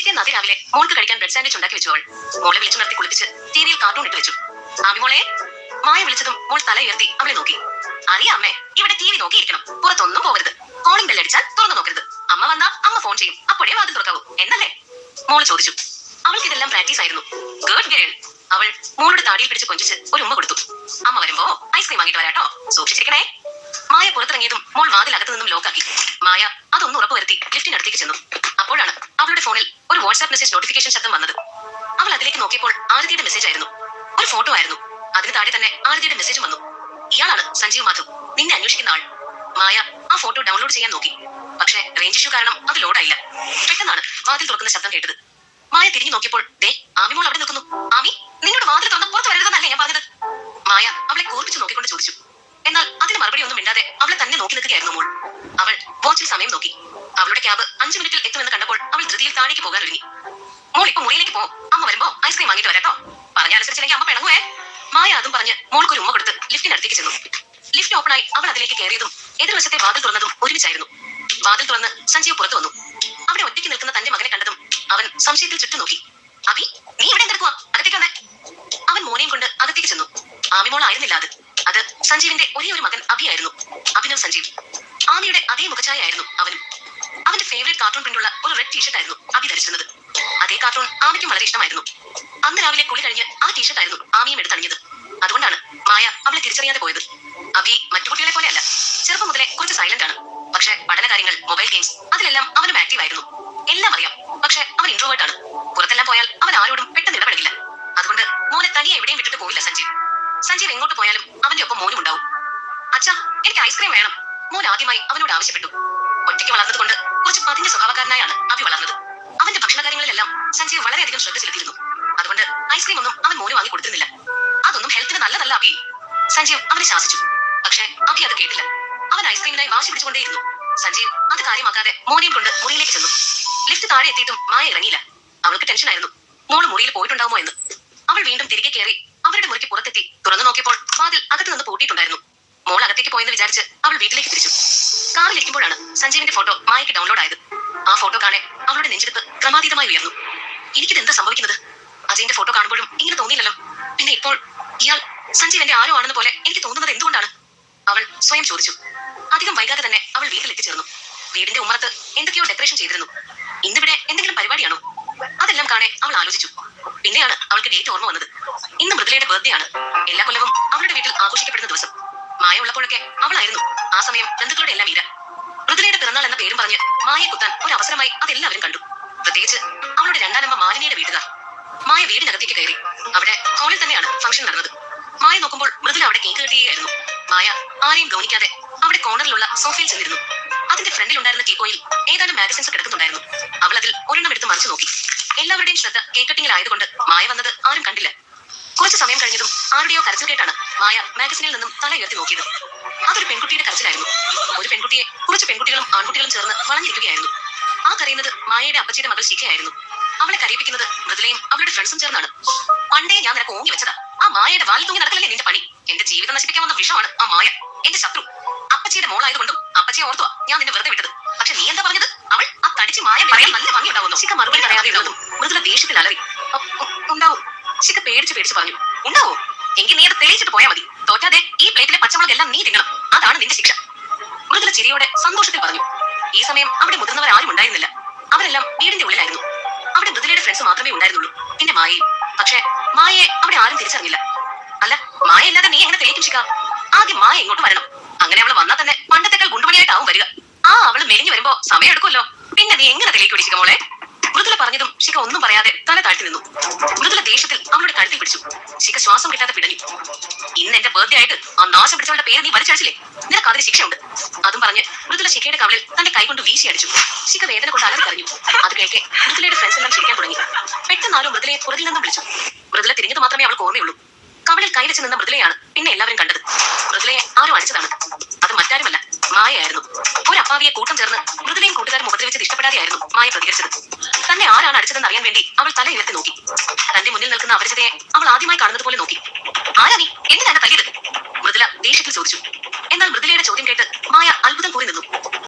പിറ്റേന്ന് അതിരാവിലെ മോൾക്ക് കഴിക്കാൻ ബ്രെഡ് സാൻഡ്വിച്ച് ഉണ്ടാക്കി വെച്ചു. അവൾ മോളെ വിളിച്ചു നിർത്തി കുളിപ്പിച്ച് ടിവിയിൽ കാർട്ടൂൺ ഇട്ട് വെച്ചു. ആമിമോളെ. മായ വിളിച്ചതും മോൾ തല ഉയർത്തി അവളെ നോക്കി. അറിയാം അമ്മേ, ഇവിടെ ടി വി നോക്കിയിരിക്കണം, പുറത്തൊന്നും പോകരുത്, കോളിംഗ് ബെൽ അടിച്ചാൽ തുറന്നു നോക്കരുത്, അമ്മ വന്നാ അമ്മ ഫോൺ ചെയ്യും, അപ്പോഴേ വാതിൽ തുറക്കാവൂ എന്നല്ലേ മോള് ചോദിച്ചു. അവൾക്ക് ഇതെല്ലാം പ്രാക്ടീസ് ആയിരുന്നു. Good girl. അവൾ മോളുടെ താടിയിൽ പിടിച്ച് കൊഞ്ചിച്ച് ഒരു ഉമ്മ കൊടുത്തു. അമ്മ വരുമ്പോ ഐസ്ക്രീം വാങ്ങിട്ട് വരാട്ടോ, സൂക്ഷിച്ചിരിക്കണേ. മായ പുറത്തിറങ്ങിയതും മോൾ വാതിൽ അകത്തു നിന്നും ലോക്കാക്കി. മായ അതൊന്ന് ഉറപ്പുവരുത്തി ലിഫ്റ്റിനടുത്തേക്ക് ചെന്നു. അപ്പോഴാണ് അവളുടെ ഫോണിൽ ഒരു വാട്സ്ആപ്പ് മെസ്സേജ് നോട്ടിഫിക്കേഷൻ ശബ്ദം വന്നത്. അവൾ അതിലേക്ക് നോക്കിയപ്പോൾ ആരതിയുടെ മെസ്സേജ് ആയിരുന്നു. ഒരു ഫോട്ടോ ആയിരുന്നു. അതിന് താഴെ തന്നെ ആരതിയുടെ മെസ്സേജും വന്നു. ഇയാളാണ് സഞ്ജീവ് മാധവ്, നിന്നെ അന്വേഷിക്കുന്ന ആൾ. മായ ആ ഫോട്ടോ ഡൗൺലോഡ് ചെയ്യാൻ നോക്കി. പക്ഷേ റേഞ്ച് ഇഷ്യൂ കാരണം അത് ലോഡായില്ല. പെട്ടെന്നാണ് വാതിൽ തുറക്കുന്ന ശബ്ദം കേട്ടത്. മായ തിരിഞ്ഞു നോക്കിയപ്പോൾ ദേ ആമിമോൾ അവിടെ നിൽക്കുന്നു. ആമി, നിങ്ങളുടെ വാതിൽ തുറന്ന് പുറത്ത് വരരുതെന്നല്ലേ ഞാൻ പറഞ്ഞത്? മായ അവളെ കൂർപ്പിച്ച് നോക്കിക്കൊണ്ട് ചോദിച്ചു. എന്നാൽ അതിന് മറുപടി ഒന്നും മിണ്ടാതെ അവളെ തന്നെ നോക്കി നിൽക്കുകയായിരുന്നു മോൾ. അവൾ വാച്ചിൽ സമയം നോക്കി. അവളുടെ ക്യാബ് 5 മിനിറ്റിൽ എത്തുമെന്ന് കണ്ടപ്പോൾ അവൾ ധൃതിയിൽ താഴേക്ക് പോകാൻ ഒരുങ്ങി. മോൾ ഇപ്പൊ മുറിയിലേക്ക് പോ, അമ്മ വരുമ്പോ ഐസ്ക്രീം വാങ്ങിട്ട് വരാട്ടോ, പറഞ്ഞനുസരിച്ചില്ലെങ്കിൽ അമ്മ പിണങ്ങുവേ. മായ അതും പറഞ്ഞ് മോൾക്കൊരു ഉമ്മ കൊടുത്ത് ലിഫ്റ്റിനടുത്തേക്ക് ചെന്നു. ലിഫ്റ്റ് ഓപ്പണായി അവൾ അതിലേക്ക് കയറിയതും എതിർവശത്തെ വാതിൽ തുറന്നതും ഒരുമിച്ചായിരുന്നു. വാതിൽ തുറന്ന് സഞ്ജീവ് പുറത്തു വന്നു. അവിടെ ഒറ്റയ്ക്ക് നിൽക്കുന്ന തന്റെ മകനെ കണ്ടതും അവൻ സംശയത്തിൽ ചുറ്റും നോക്കി. അഭി, നീ ഇവിടെ എന്തെടുക്കുക? അകത്തേക്ക് വന്നേ. അവൻ മോനെയും കൊണ്ട് അകത്തേക്ക് ചെന്നു. ആമിമോൾ ആയിരുന്നില്ല അത് സഞ്ജീവിന്റെ ഒരേ ഒരു മകൻ അഭിയായിരുന്നു. അഭിനവ് സഞ്ജീവ്. ആമിയുടെ അതേ മുഖഛായ ആയിരുന്നു അവനും. അവന്റെ ഫേവറേറ്റ് കാർട്ടൂൺ പ്രിന്റുള്ള ഒരു റെഡ് ടീഷർട്ട് ആയിരുന്നു അഭി ധരിച്ചിരുന്നത്. അതേ കാർട്ടൂൺ ആമിക്കും വളരെ ഇഷ്ടമായിരുന്നു. അന്ന് രാവിലെ കുളി കഴിഞ്ഞ് ആ ടീഷർട്ട് ആയിരുന്നു ആമിയും എടുത്തണിഞ്ഞത്. അതുകൊണ്ടാണ് മായ അവളെ തിരിച്ചറിയാതെ പോയത്. അഭി മറ്റു കുട്ടികളെ പോലെയല്ല. ചെറുപ്പം മുതലേ കുറച്ച് സൈലന്റ് ആണ്. പക്ഷെ പഠനകാര്യങ്ങൾ, മൊബൈൽ ഗെയിംസ്, അതിലെല്ലാം അവനും ആക്റ്റീവ് ആയിരുന്നു. എല്ലാം അറിയാം, പക്ഷെ അവൻ ഇൻട്രോവേർട്ട് ആണ്. പുറത്തെല്ലാം പോയാൽ അവൻ ആരോടും പെട്ടെന്ന് ഇടപെടില്ല. അതുകൊണ്ട് മോനെ തനിയെ എവിടെയും വിട്ടിട്ട് പോയില്ല സഞ്ജീവ്. സഞ്ജീവ് എങ്ങോട്ട് പോയാലും അവന്റെ ഒപ്പം മോനും ഉണ്ടാവും. അച്ഛാ, എനിക്ക് ഐസ്ക്രീം വേണം, മോൻ ആദ്യമായി അവനോട് ആവശ്യപ്പെട്ടു. ഒറ്റയ്ക്ക് വളർന്നത് കൊണ്ട് കുറച്ച് പതിഞ്ഞ സ്വഭാവക്കാരനായാണ് അഭി വളർന്നത്. അവന്റെ ഭക്ഷണകാര്യങ്ങളിലെല്ലാം സഞ്ജീവ് വളരെയധികം ശ്രദ്ധ ചെലുത്തിയിരുന്നു. അതുകൊണ്ട് ഐസ്ക്രീം ഒന്നും അവൻ മോന് വാങ്ങി കൊടുത്തിരുന്നില്ല. അതൊന്നും ഹെൽത്തിന് നല്ലതല്ല അഭി. സഞ്ജീവ് അവനെ ശാസിച്ചു. പക്ഷെ അഭി അത് കേട്ടില്ല. അവൻ ഐസ്ക്രീമിനായി വാശി പിടിച്ചുകൊണ്ടേയിരുന്നു. സഞ്ജീവ് അത് കാര്യമാക്കാതെ മോനെയും കൊണ്ട് മുറിയിലേക്ക് ചെന്നു. ലിഫ്റ്റ് താഴെ എത്തിയിട്ടും മായ ഇറങ്ങിയില്ല. അവൾക്ക് ടെൻഷനായിരുന്നു, മോള് മുറിയിൽ പോയിട്ടുണ്ടാവുമോ എന്ന്. അവൾ വീണ്ടും തിരികെ കയറി അവരുടെ മുറിക്ക് പുറത്തെത്തി തുറന്നു നോക്കിയപ്പോൾ വാതിൽ അകത്ത് നിന്ന് പൂട്ടിയിട്ടുണ്ടായിരുന്നു. മോൾ അകത്തേക്ക് പോയെന്ന് വിചാരിച്ച് അവൾ വീട്ടിലേക്ക് തിരിച്ചു. കാറിലിരിക്കുമ്പോഴാണ് സഞ്ജീവിന്റെ ഫോട്ടോ മായയ്ക്ക് ഡൗൺലോഡ് ആയത്. ആ ഫോട്ടോ കാണെ അവളുടെ നെഞ്ചെടുപ്പ് ക്രമാതീതമായി ഉയർന്നു. എനിക്കിത് എന്താ സംഭവിക്കുന്നത്? അജയന്റെ ഫോട്ടോ കാണുമ്പോഴും ഇങ്ങനെ തോന്നിയില്ലല്ലോ. പിന്നെ ഇപ്പോൾ ഇയാൾ സഞ്ജീവ് എന്റെ ആരോ ആണെന്ന് പോലെ എനിക്ക് തോന്നുന്നത് എന്തുകൊണ്ടാണ്? അവൾ സ്വയം ചോദിച്ചു. അധികം വൈകാതെ തന്നെ അവൾ വീട്ടിൽ എത്തിച്ചേർന്നു. വീടിന്റെ ഉമ്മറത്ത് എന്തൊക്കെയോ ഡെക്കറേഷൻ ചെയ്തിരുന്നു. ഇന്നിവിടെ എന്തെങ്കിലും പരിപാടിയാണോ? അതെല്ലാം കാണെ അവൾ ആലോചിച്ചു. പിന്നെയാണ് അവൾക്ക് ഡേറ്റ് ഓർമ്മ വന്നത്. ഇന്ന് മൃദുലയുടെ ബർത്ത്ഡേ ആണ്. എല്ലാ കൊല്ലവും അവളുടെ വീട്ടിൽ ആഘോഷിക്കപ്പെടുന്ന ദിവസം. മായ ഉള്ളപ്പോഴൊക്കെ അവളായിരുന്നു ആ സമയം ബന്ധുക്കളുടെ എല്ലാം വീര. മൃദുലയുടെ പിറന്നാൾ എന്ന പേരും പറഞ്ഞ് മായയെ കുത്താൻ ഒരു അവസരമായി അതെല്ലാവരും കണ്ടു. പ്രത്യേകിച്ച് അവളുടെ രണ്ടാനമ്മ മാലിനിയുടെ വീട്ടുകാർ. മായ വീടിനകത്തേക്ക് കയറി. അവിടെ ഹാളിൽ തന്നെയാണ് ഫംഗ്ഷൻ നടന്നത്. മായ നോക്കുമ്പോൾ മൃദുല അവിടെ കേക്ക് കെട്ടുകയായിരുന്നു. മായ ആരെയും ഗൗനിക്കാതെ അവിടെ കോർണറിലുള്ള സോഫയിൽ ചെന്നിരുന്നു. അതിന്റെ ഫ്രണ്ടിൽ ഉണ്ടായിരുന്ന ടീപ്പോയിൽ ഏതാനും മാഗസിൻസ് കിടക്കുന്നുണ്ടായിരുന്നു. അവൾ അതിൽ ഒരെണ്ണം എടുത്ത് മറിച്ചു നോക്കി. എല്ലാവരുടെയും ശ്രദ്ധ കേക്ക് കട്ടിങ്ങിലായതുകൊണ്ട് മായ വന്നത് ആരും കണ്ടില്ല. കുറച്ചു സമയം കഴിഞ്ഞതും ആരുടെയോ കരച്ചിൽ കേട്ടാണ് മായ മാഗസിനിൽ നിന്നും തല ഉയർത്തി നോക്കിയത്. അതൊരു പെൺകുട്ടിയുടെ കരച്ചിലായിരുന്നു. ഒരു പെൺകുട്ടിയെ കുറച്ച് പെൺകുട്ടികളും ആൺകുട്ടികളും ചേർന്ന് വളഞ്ഞിരിക്കുകയായിരുന്നു. ആ കരയുന്നത് മായയുടെ അപ്പച്ചിയുടെ മകൾ ശിഖയായിരുന്നു. അവളെ കരയിപ്പിക്കുന്നത് മൃദുലയും അവളുടെ ഫ്രണ്ട്സും ചേർന്നാണ്. പണ്ടേ ഞാൻ നിനക്ക് ഓങ്ങി വെച്ചതാ. ആ മായയുടെ വാലിൽ തൂങ്ങി നടക്കലല്ലേ നിന്റെ പണി. എന്റെ ജീവിതം നശിപ്പിക്കാൻ വന്ന വിഷമാണ് ആ മായ, എന്റെ ശത്രു. അപ്പച്ചിയുടെ മോളായതുകൊണ്ടും അപ്പച്ചിയെ ഓർത്തുവാ ഞാൻ നിന്നെ വെറുതെ വിട്ടത്. പക്ഷെ നീ എന്താ പറഞ്ഞത്? അവൾ ആ തടിച്ച് മായ പറയാൻ നല്ല ഭംഗി ഉണ്ടാവുന്നു. ശിഖ മറുപടി പറയാതെ ഉള്ളതും മൃദുല ദേഷ്യത്തിൽ അലറി. ഉണ്ടാവും. ശിഖ പേടിച്ച് പറഞ്ഞു. ഉണ്ടാവോ? എങ്കിൽ നീ അത് തെളിയിച്ചിട്ട് പോയാൽ മതി. തോറ്റാതെ ഈ പ്ലേറ്റിലെ പച്ചമുളക് എല്ലാം നീ തിന്നണം. അതാണ് നിന്റെ ശിക്ഷ. മൃദുല ചിരിയോടെ സന്തോഷത്തിൽ പറഞ്ഞു. ഈ സമയം അവിടെ മുതിർന്നവരാരും ഉണ്ടായിരുന്നില്ല. അവരെല്ലാം വീടിന്റെ ഉള്ളിലായിരുന്നു. അവിടെ മൃദുലയുടെ ഫ്രണ്ട്സ് മാത്രമേ ഉണ്ടായിരുന്നുള്ളൂ, പിന്നെ മായയും. പക്ഷെ മായയെ അവിടെ ആരും തിരിച്ചറിഞ്ഞില്ല. അല്ല, മായ ഇല്ലാതെ നീ എങ്ങനെ തെളിയിക്കും ശിഖ? ആദ്യം മായ ഇങ്ങോട്ട് വരണം. അങ്ങനെ അവള് വന്നാൽ തന്നെ പണ്ടത്തെക്കാൾ ഗുണ്ടുമണിയായിട്ടാവും വരിക. അവള് മെലിഞ്ഞു വരുമ്പോ സമയം എടുക്കുമല്ലോ. പിന്നെ നീ എങ്ങനെ തെളിയിക്കും ശിഖ മോളെ? മൃദുല പറഞ്ഞതും ശിഖ ഒന്നും പറയാതെ തല താഴ്ത്തി നിന്നു. മൃദുല ദേഷ്യത്തിൽ അവളുടെ കഴുത്തിൽ പിടിച്ചു. ശിഖ ശ്വാസം കിട്ടാതെ പിടഞ്ഞു. ഇന്ന് എന്റെ ബർത്ത്ഡേ ആയിട്ട് ആ നാശം പിടിച്ചവളുടെ പേര് നീ വലിച്ചടിച്ചില്ലേ? നിനക്ക് അതിന് ശിക്ഷയുണ്ട്. അതും പറഞ്ഞ് മൃദുല ശിഖയുടെ കവളിൽ തന്റെ കൈ കൊണ്ട് വീശി അടിച്ചു. ശിഖ വേദന കൊണ്ട് അലറി കരഞ്ഞു. അത് കേൾക്കെ മൃദുലയുടെ ഫ്രണ്ട്സ് എല്ലാം ചിരിക്കാൻ തുടങ്ങി. പെട്ടെന്നാലോ മൃദുലയെ പുറകിൽ നിന്നും വിളിച്ചു. മൃദുല തിരിഞ്ഞത് മാത്രമേ അവൾക്ക് ഓർമ്മയുള്ളൂ. കവളിൽ കൈവച്ച് നിന്ന മൃദുലയാണ് പിന്നെ എല്ലാവരും കണ്ടത്. മൃദുലയെ ആരും അടിച്ചതാണ്. അത് മറ്റാരുമല്ല, മായയായിരുന്നു. ഒരു അപ്പാവിയെ കൂട്ടം ചേർന്ന് മൃദുലയും കൂട്ടുകാരും ഉപദ്രവിച്ചത് ഇഷ്ടപ്പെടാതെയായിരുന്നു മായ പ്രതികരിച്ചത്. തന്നെ ആരാണ് അടിച്ചതെന്ന് അറിയാൻ വേണ്ടി അവൾ തല ഉയർത്തി നോക്കി. തന്റെ മുന്നിൽ നിൽക്കുന്ന അപരിചിതയെ അവൾ ആദ്യമായി കാണുന്നത് പോലെ നോക്കി. ആരാ നീ? എന്തിനാണ് തല്ലിയത്? മൃദുല ദേഷ്യത്തിൽ ചോദിച്ചു. എന്നാൽ മൃദുലയുടെ ചോദ്യം കേട്ട് മായ അത്ഭുതം കൂറി നിന്നു.